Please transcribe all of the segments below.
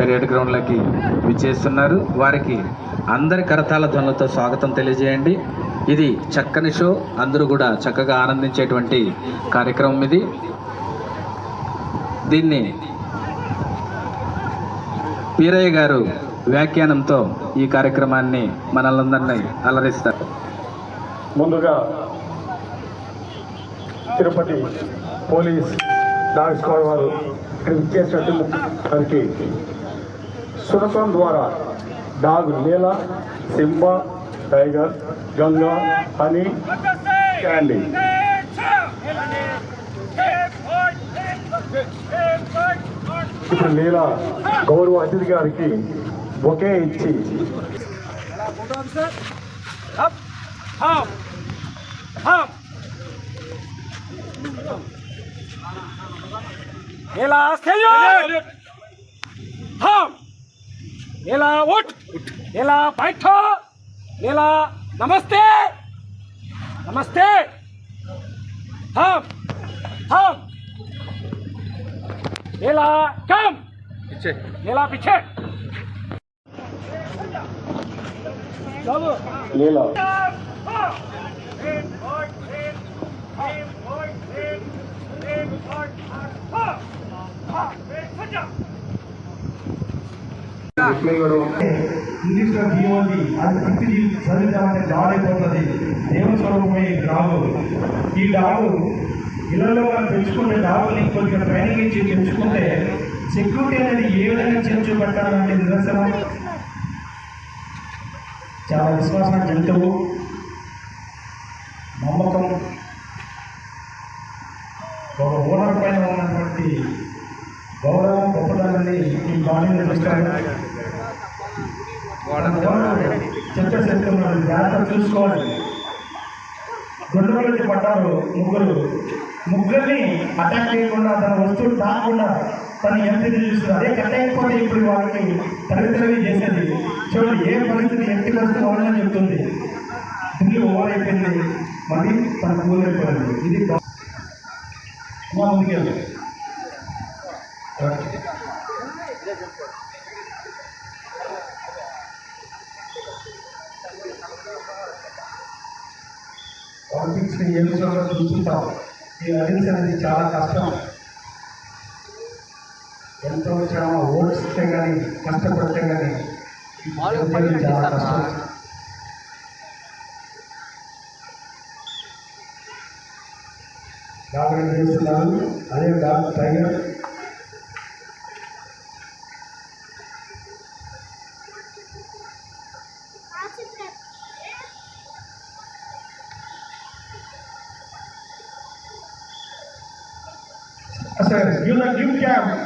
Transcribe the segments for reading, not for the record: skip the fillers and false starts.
Parade గ్రౌండ్లకి విచ్చేస్తున్నారు. వారికి అందరి కరతాళ ధ్వనులతో స్వాగతం తెలియజేయండి. ఇది చక్కని షో, అందరూ కూడా చక్కగా ఆనందించేటువంటి కార్యక్రమం ఇది. దీన్ని పీరయ్య గారు వ్యాఖ్యానంతో ఈ కార్యక్రమాన్ని మనలందరినీ అలరిస్తారు. ముందుగా తిరుపతి పోలీస్ డాగ్ స్క్వాడ్ వారు ఇచ్చేసినటువంటి సురతం ద్వారా dog Neela, Simba, Tiger, Ganga, Honey, Candy ఇప్పుడు నీల గౌరవ అతిథి గారికి బొకే ఇచ్చి नीला थाम, नीला उठ, नीला बैठो, नीला नमस्ते, नमस्ते, थाम, थाम, नीला कम, पीछे, नीला पीछे, नीला ఇంగ్లీష్లో జీవోది అది పుట్టి చదివిద్దామంటే జాడైపోతుంది. దేవుని స్వరూపమే ఈ డాగు. ఈ డాగు ఇళ్లలో మనం పెంచుకుంటే డాగుని కొద్దిగా ట్రైనింగ్ ఇచ్చి పెంచుకుంటే సెక్యూరిటీ అనేది ఏ విధంగా చేర్చబట్టాలంటే నిదర్శనం. చాలా విశ్వాసం, జంతువు, నమ్మకం, ఒక ఓనర్ పైన ఉన్నటువంటి గౌరవం, గొప్పతనాన్ని ఈ బాడీని చూస్తాడు. చెప్తున్నాడు, జాగ్రత్త చూసుకోవాలి. గొడవలకి పడ్డారు ముగ్గురిని అటాక్ చేయకుండా, తన వస్తువులు తాకుండా తను ఎంత చూస్తుంది. అదే కట్ అయిపోతే ఇప్పుడు వాళ్ళకి తల్లిదండ్రులు చేసేది చూడండి. ఏ పరిస్థితి ఎట్టి వస్తువు అవునని చెప్తుంది. ఢిల్లీ ఓవర్ అయిపోయింది, మళ్ళీ తన కూల్ అయిపోయింది. ఇది ముందుకెళ్ళి పాలిటిక్స్ ఏ విషయంలో చూస్తుంటాం. ఈ అడిల్స్ అనేది చాలా కష్టం. ఎంతో చాలా ఓట్స్తే కానీ కష్టపడితే కానీ చాలా కష్టం. డాక్టర్ చేస్తున్నారు. అదే డాక్టర్ టైగర్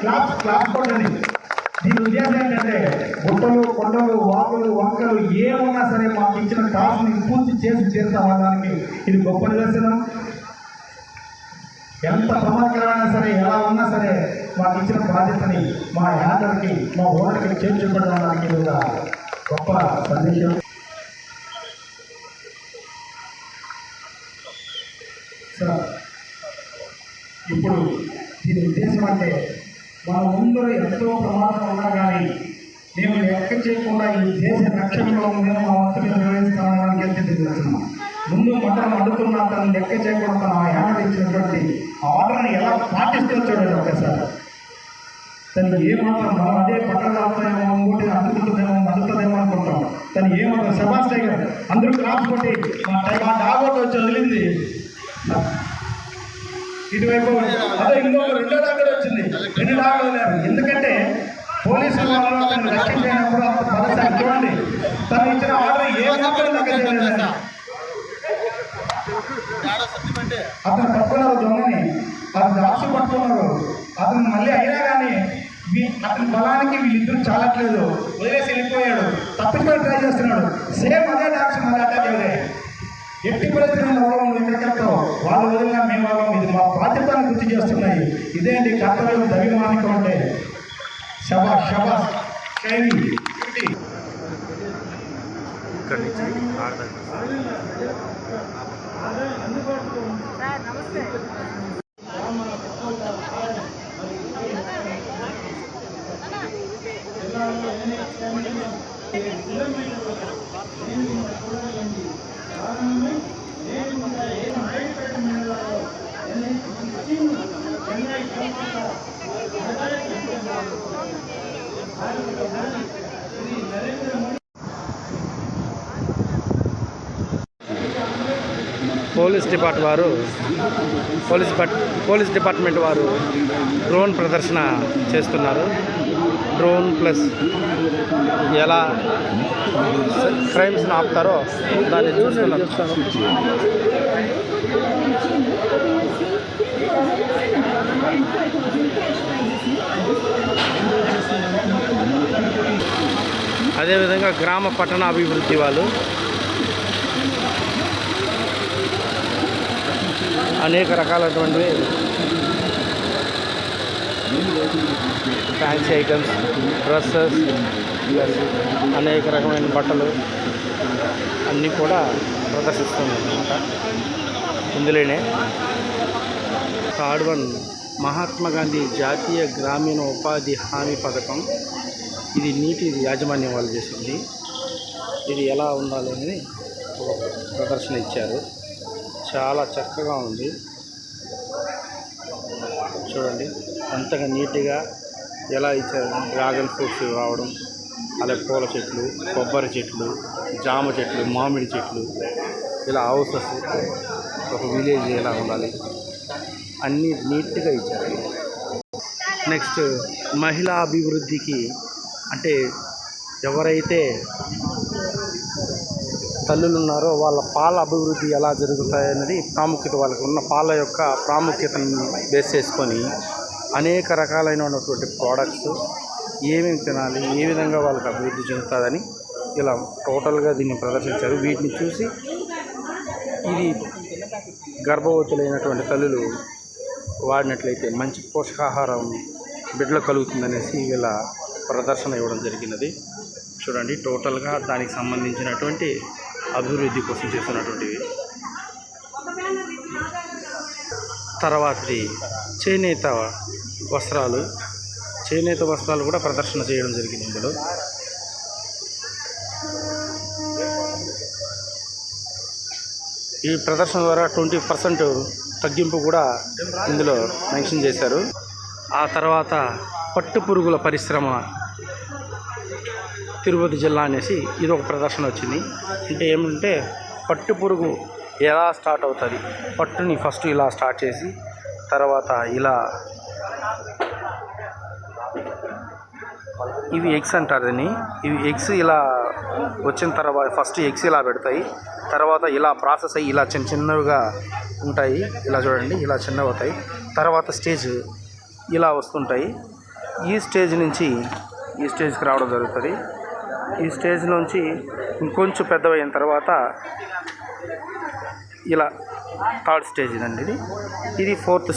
క్లాప్స్ కొట్టండి. దీని ఉద్దేశం ఏంటంటే గుట్టలు, కొండలు, వాగులు, వంకలు ఏమున్నా సరే మాకు ఇచ్చిన టాస్క్ని పూర్తి చేసి చేస్తామనడానికి ఇది గొప్ప నిదర్శనం. ఎంత ప్రమాదకరమైనా సరే, ఎలా ఉన్నా సరే మాకు ఇచ్చిన బాధ్యతని మా యాదరికి, మా ఓటర్కి చేర్చుకోవడానికి ఇది ఒక గొప్ప సందేశం. సార్, ఇప్పుడు దీని ఉద్దేశం అంటే మన ముందర ఎంతో ప్రమాదం ఉన్నా కానీ మేము లెక్క చేయకుండా ఈ దేశ రక్షణలో మేము మా వంతుని నిర్వహిస్తామని తెలియజేస్తున్నాం. ముందు మంటలు అడుగుతున్నా తను లెక్క చేయకుండా తన యాడ్ ఇచ్చినటువంటి ఆర్డర్ని ఎలా పాటిస్తూ చూడండి ఒకసారి. తను ఏమాత్రం మనం అదే పక్కన అవుతాయేమో, ఇంకోటి అందుకుంటుందేమో, అందుతుందేమో అనుకుంటాం. తను ఏమాత్రం శబాష్ టైగర్ అందరూ క్లాస్ కొట్టి మా డాగోట్ వచ్చి వదిలింది. ఇటువైపు అదే ఇంకొక రెండో డాగర్ వచ్చింది. రెండు డాగలు లేరు. ఎందుకంటే పోలీసు వాళ్ళు తను రక్షించినప్పుడు పదసారి చూడండి, తను ఇచ్చిన ఆర్డర్ ఏ మాత్రం లెక్క చేయలేదు. అతను పట్టుకున్నారు దొంగని, అతను దాచి పట్టుకున్నారు. అతను మళ్ళీ అయినా కానీ అతని బలానికి వీళ్ళిద్దరు చాలట్లేదు, వదిలేసి వెళ్ళిపోయాడు. తప్పించుకొని ట్రై చేస్తున్నాడు. సేమ్ అదే డాక్టర్ మళ్ళీ అటాక్ అయ్యాయి. ఎట్టి పరిస్థితుల్లో ఎక్కడికెళ్తాం వాళ్ళు వదిలినా మేము వాళ్ళం. ఇది మా బాధ్యతను గుర్తు చేస్తున్నాయి. ఇదేంటి కర్తవ్యం, దైవమానికం అంటే. శబాష్ శబాష్ శైలి ఇక్కడి నుంచి నమస్తే. పోలీస్ డిపార్ట్మెంట్ వారు డ్రోన్ ప్రదర్శన చేస్తున్నారు. డ్రోన్ ప్లస్ ఎలా క్రైమ్స్ని ఆపుతారో దాన్ని చూస్తున్నారు. అదేవిధంగా గ్రామ పట్టణ అభివృద్ధి వాళ్ళు అనేక రకాలైనటువంటి ఫ్యాన్సీ ఐటమ్స్, డ్రెస్సెస్, అనేక రకమైన బట్టలు అన్నీ కూడా ప్రదర్శిస్తుంది అన్నమాట. ఇందులోనే థర్డ్ వన్ మహాత్మా గాంధీ జాతీయ గ్రామీణ ఉపాధి హామీ పథకం. ఇది నీటి యాజమాన్యం వాళ్ళు చేసింది. ఇది ఎలా ఉండాలని ఒక ప్రదర్శన ఇచ్చారు. చాలా చక్కగా ఉంది చూడండి. అంతగా నీట్గా ఎలా ఇచ్చారు. డ్రాగన్ ఫ్రూట్స్ రావడం, అలాగే పూల చెట్లు, కొబ్బరి చెట్లు, జామ చెట్లు, మామిడి చెట్లు, ఇలా హౌసెస్, ఒక విలేజ్ ఎలా ఉండాలి అన్నీ నీట్గా ఇచ్చారు. నెక్స్ట్ మహిళా అభివృద్ధికి, అంటే ఎవరైతే తల్లులు ఉన్నారో వాళ్ళ పాల అభివృద్ధి ఎలా జరుగుతాయన్నది ప్రాముఖ్యత, వాళ్ళకి ఉన్న పాల యొక్క ప్రాముఖ్యతను బేస్ చేసుకొని అనేక రకాలైనటువంటి ప్రోడక్ట్స్ ఏమేమి తినాలి, ఏ విధంగా వాళ్ళకి అభివృద్ధి చెందుతుందని ఇలా టోటల్గా దీన్ని ప్రదర్శించారు. వీటిని చూసి ఇది గర్భవతులైనటువంటి తల్లులు వాడినట్లయితే మంచి పోషకాహారం బిడ్డలు కలుగుతుందనేసి వీళ్ళ ప్రదర్శన ఇవ్వడం జరిగినది. చూడండి, టోటల్గా దానికి సంబంధించినటువంటి అభివృద్ధి కోసం చేస్తున్నటువంటివి. తర్వాతది చేనేత వస్త్రాలు కూడా ప్రదర్శన చేయడం జరిగింది. ఇందులో ఈ ప్రదర్శన ద్వారా 20% తగ్గింపు కూడా ఇందులో మెన్షన్ చేశారు. ఆ తర్వాత పట్టుపురుగుల పరిశ్రమ తిరుపతి జిల్లా అనేసి ఇది ఒక ప్రదర్శన వచ్చింది. అంటే ఏమంటే పట్టుపురుగు ఎలా స్టార్ట్ అవుతుంది, పట్టుని ఫస్ట్ ఇలా స్టార్ట్ చేసి తర్వాత ఇలా, ఇవి ఎగ్స్ అంటారు దీన్ని. ఇవి ఎగ్స్ ఇలా వచ్చిన తర్వాత ఫస్ట్ ఎగ్స్ ఇలా పెడతాయి, తర్వాత ఇలా ప్రాసెస్ అయ్యి ఇలా చిన్నగా ఉంటాయి. ఇలా చూడండి, ఇలా చిన్నగా అవుతాయి. తర్వాత స్టేజ్ ఇలా వస్తుంటాయి. ఈ స్టేజ్ నుంచి ఈ స్టేజ్కి రావడం జరుగుతుంది. ఈ స్టేజ్ నుంచి ఇంకొంచెం పెద్దవైన తర్వాత ఇలా థర్డ్ స్టేజ్ ఇదండి. ఇది ఫోర్త్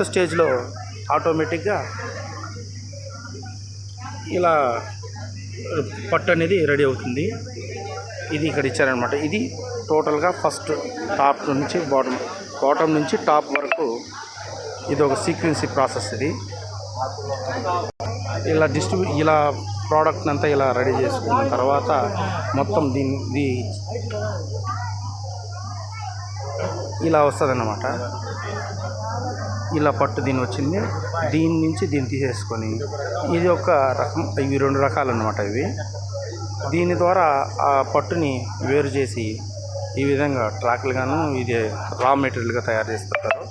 స్టేజ్లో ఆటోమేటిక్గా ఇలా పట్టు అనేది రెడీ అవుతుంది. ఇది ఇక్కడ ఇచ్చారనమాట. ఇది టోటల్గా ఫస్ట్ టాప్ నుంచి బాటమ్ నుంచి టాప్ వరకు ఇది ఒక సీక్వెన్సీ ప్రాసెస్. ఇది ఇలా ఇలా ప్రోడక్ట్ని అంతా ఇలా రెడీ చేసుకున్న తర్వాత మొత్తం దీన్ని ఇలా వస్తుంది అన్నమాట. ఇలా పట్టు దీని వచ్చింది. దీని నుంచి దీన్ని తీసేసుకొని ఇది ఒక రకం, ఇవి 2 రకాలు అన్నమాట. ఇవి దీని ద్వారా ఆ పట్టుని వేరు చేసి ఈ విధంగా ట్రాక్లుగాను ఇది రా మెటీరియల్గా తయారు చేస్తుంటారు.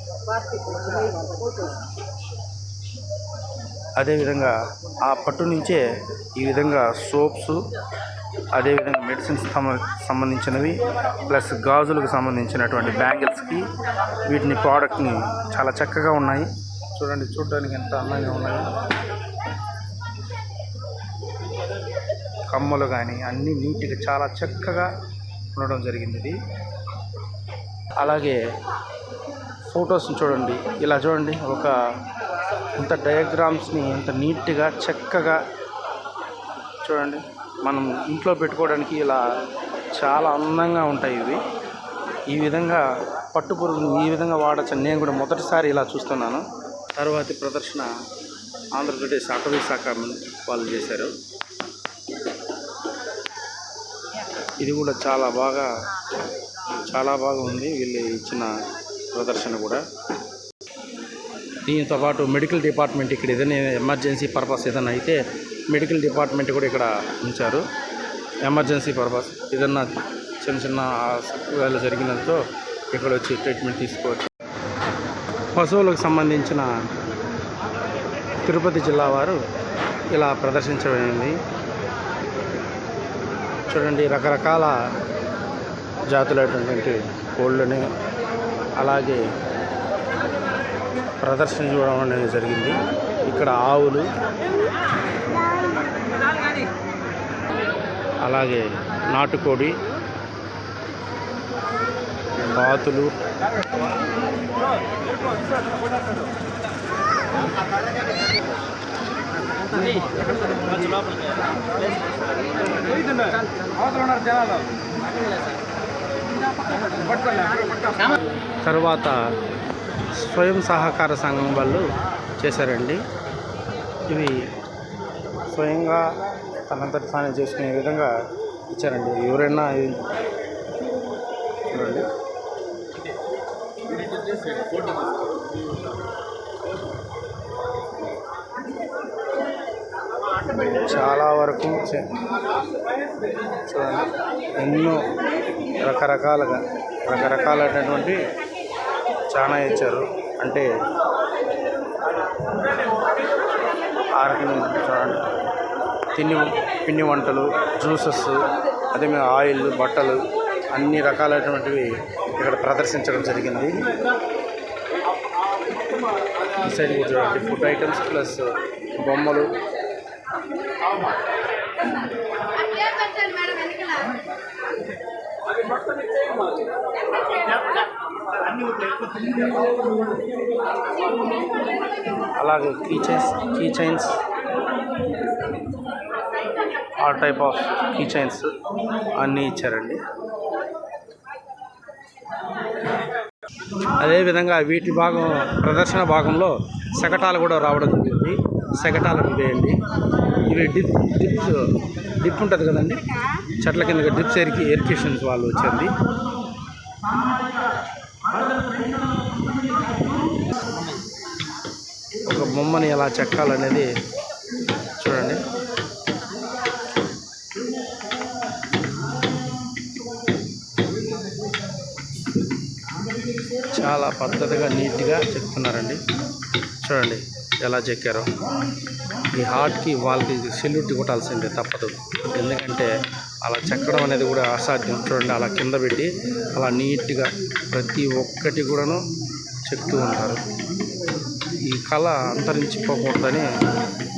అదేవిధంగా ఆ పట్టు నుంచే ఈ విధంగా సోప్స్, అదేవిధంగా మెడిసిన్స్ సంబంధించినవి, ప్లస్ గాజులకు సంబంధించినటువంటి బ్యాంగిల్స్కి వీటిని ప్రోడక్ట్ని చాలా చక్కగా ఉన్నాయి. చూడండి, చూడడానికి ఎంత అందంగా ఉన్నాయి. కమ్మలు కానీ అన్నీ నీట్గా చాలా చక్కగా ఉండడం జరిగింది. ఇది అలాగే ఫొటోస్ని చూడండి, ఇలా చూడండి, ఒక ఇంత డయాగ్రామ్స్ని ఇంత నీట్గా చక్కగా చూడండి. మనం ఇంట్లో పెట్టుకోవడానికి ఇలా చాలా అందంగా ఉంటాయి ఇవి. ఈ విధంగా పట్టుపురుగుని ఈ విధంగా వాడచ్చు. నేను కూడా మొదటిసారి ఇలా చూస్తున్నాను. తర్వాతి ప్రదర్శన ఆంధ్రప్రదేశ్ అటవీ శాఖ వాళ్ళు చేశారు. ఇది కూడా చాలా బాగా ఉంది వీళ్ళు ఇచ్చిన ప్రదర్శన కూడా. దీంతో పాటు మెడికల్ డిపార్ట్మెంట్ ఇక్కడ ఏదైనా ఎమర్జెన్సీ పర్పస్ ఏదైనా అయితే మెడికల్ డిపార్ట్మెంట్ కూడా ఇక్కడ ఉంచారు. ఎమర్జెన్సీ పర్పస్ ఏదన్నా చిన్న వేళ జరిగినంతో ఇక్కడ వచ్చి ట్రీట్మెంట్ తీసుకోవచ్చు. పశువులకు సంబంధించిన తిరుపతి జిల్లా వారు ఇలా ప్రదర్శించబడింది. చూడండి, రకరకాల జాతులైనటువంటి కోళ్ళని అలాగే ప్రదర్శన చూడడం అనేది జరిగింది. ఇక్కడ ఆవులు అలాగే నాటుకోడి, బాతులు, తర్వాత స్వయం సహకార సంఘం వాళ్ళు చేశారండి. ఇవి స్వయంగా తనంతటి తానే చేసుకునే విధంగా ఇచ్చారండి. ఎవరైనా చూడండి, చాలా వరకు చూడండి, ఎన్నో రకరకాలైనటువంటి చాలా ఇచ్చారు. అంటే చూడండి, పిండి వంటలు, జ్యూసెస్, అదే మీద ఆయిల్, బట్టలు, అన్ని రకాలైనటువంటివి ఇక్కడ ప్రదర్శించడం జరిగింది. ఈ సైడ్ కూడా చూడండి, ఫుడ్ ఐటమ్స్ ప్లస్ బొమ్మలు, అలాగే key chains, all type of key chains అన్నీ ఇచ్చారండి. అదేవిధంగా వీటి ప్రదర్శన భాగంలో శకటాలు కూడా రావడం జరిగింది. శకటాలు ఇవేయండి. ఇవి డిప్ ఉంటుంది కదండి, చెట్ల కింద డిప్స్ ఎరికేషన్స్ వాళ్ళు వచ్చింది. ఒక బొమ్మని ఎలా చెక్కాలనేది చూడండి. చాలా పద్ధతిగా నీట్గా చెప్తున్నారండి. చూడండి ఎలా చెక్కారో. ఈ హార్ట్కి వాళ్ళకి సెల్యూట్ కొట్టాల్సిందే, తప్పదు. ఎందుకంటే అలా చెక్కడం అనేది కూడా అసాధ్యం. చూడండి, అలా కింద పెట్టి అలా నీట్గా ప్రతి ఒక్కటి కూడాను చెక్తూ ఉంటారు. ఈ కళ అంతరించిపోకూడదని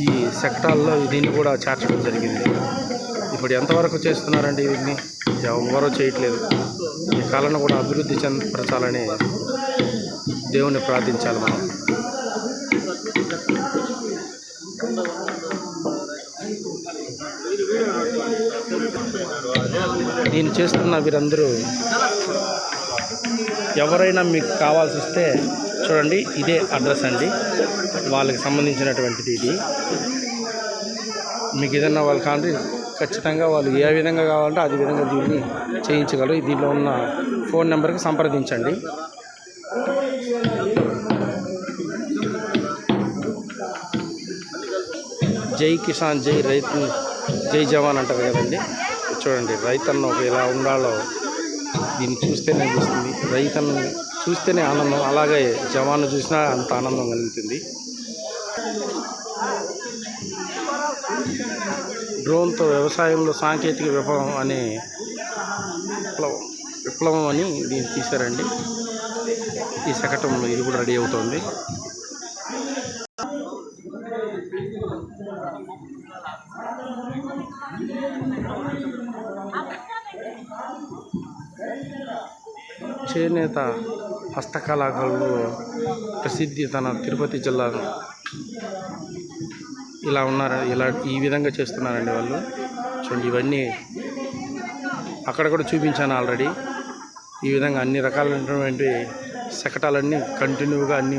ఈ సెక్టాల్లో దీన్ని కూడా చేర్చడం జరిగింది. ఇప్పుడు ఎంతవరకు చేస్తున్నారండి వీటిని? ఎవరో చేయట్లేదు. ఈ కళను కూడా అభివృద్ధి చెందపరచాలని దేవుని ప్రార్థించాలి మనం. దీన్ని చేస్తున్న వీరందరూ ఎవరైనా మీకు కావాల్సి వస్తే చూడండి, ఇదే అడ్రస్ అండి, వాళ్ళకి సంబంధించినటువంటిది ఇది. మీకు ఏదన్నా వాళ్ళు కానీ ఖచ్చితంగా వాళ్ళు ఏ విధంగా కావాలంటే అదే విధంగా దీన్ని చేయించగలరు. దీనిలో ఉన్న ఫోన్ నెంబర్కి సంప్రదించండి. జై కిసాన్, జై రైతు, జై జవాన్ అంటారు కదండి. చూడండి, రైతన్న ఎలా ఉండాలో దీన్ని చూస్తేనే అనిపిస్తుంది. రైతన్న చూస్తేనే ఆనందం, అలాగే జవాన్ను చూసినా అంత ఆనందం కలుగుతుంది. డ్రోన్తో వ్యవసాయంలో సాంకేతిక విప్లవం అని దీన్ని తీశారండి. ఈ శకటం ఇది కూడా రెడీ అవుతుంది. చేనేత హస్తకళాకారులు ప్రసిద్ధి తన తిరుపతి జిల్లా ఇలా ఉన్నారు. ఈ విధంగా చేస్తున్నారండి వాళ్ళు. చూడండి, ఇవన్నీ అక్కడ కూడా చూపించాను ఆల్రెడీ. ఈ విధంగా అన్ని రకాలైనటువంటి శకటాలన్నీ కంటిన్యూగా అన్నీ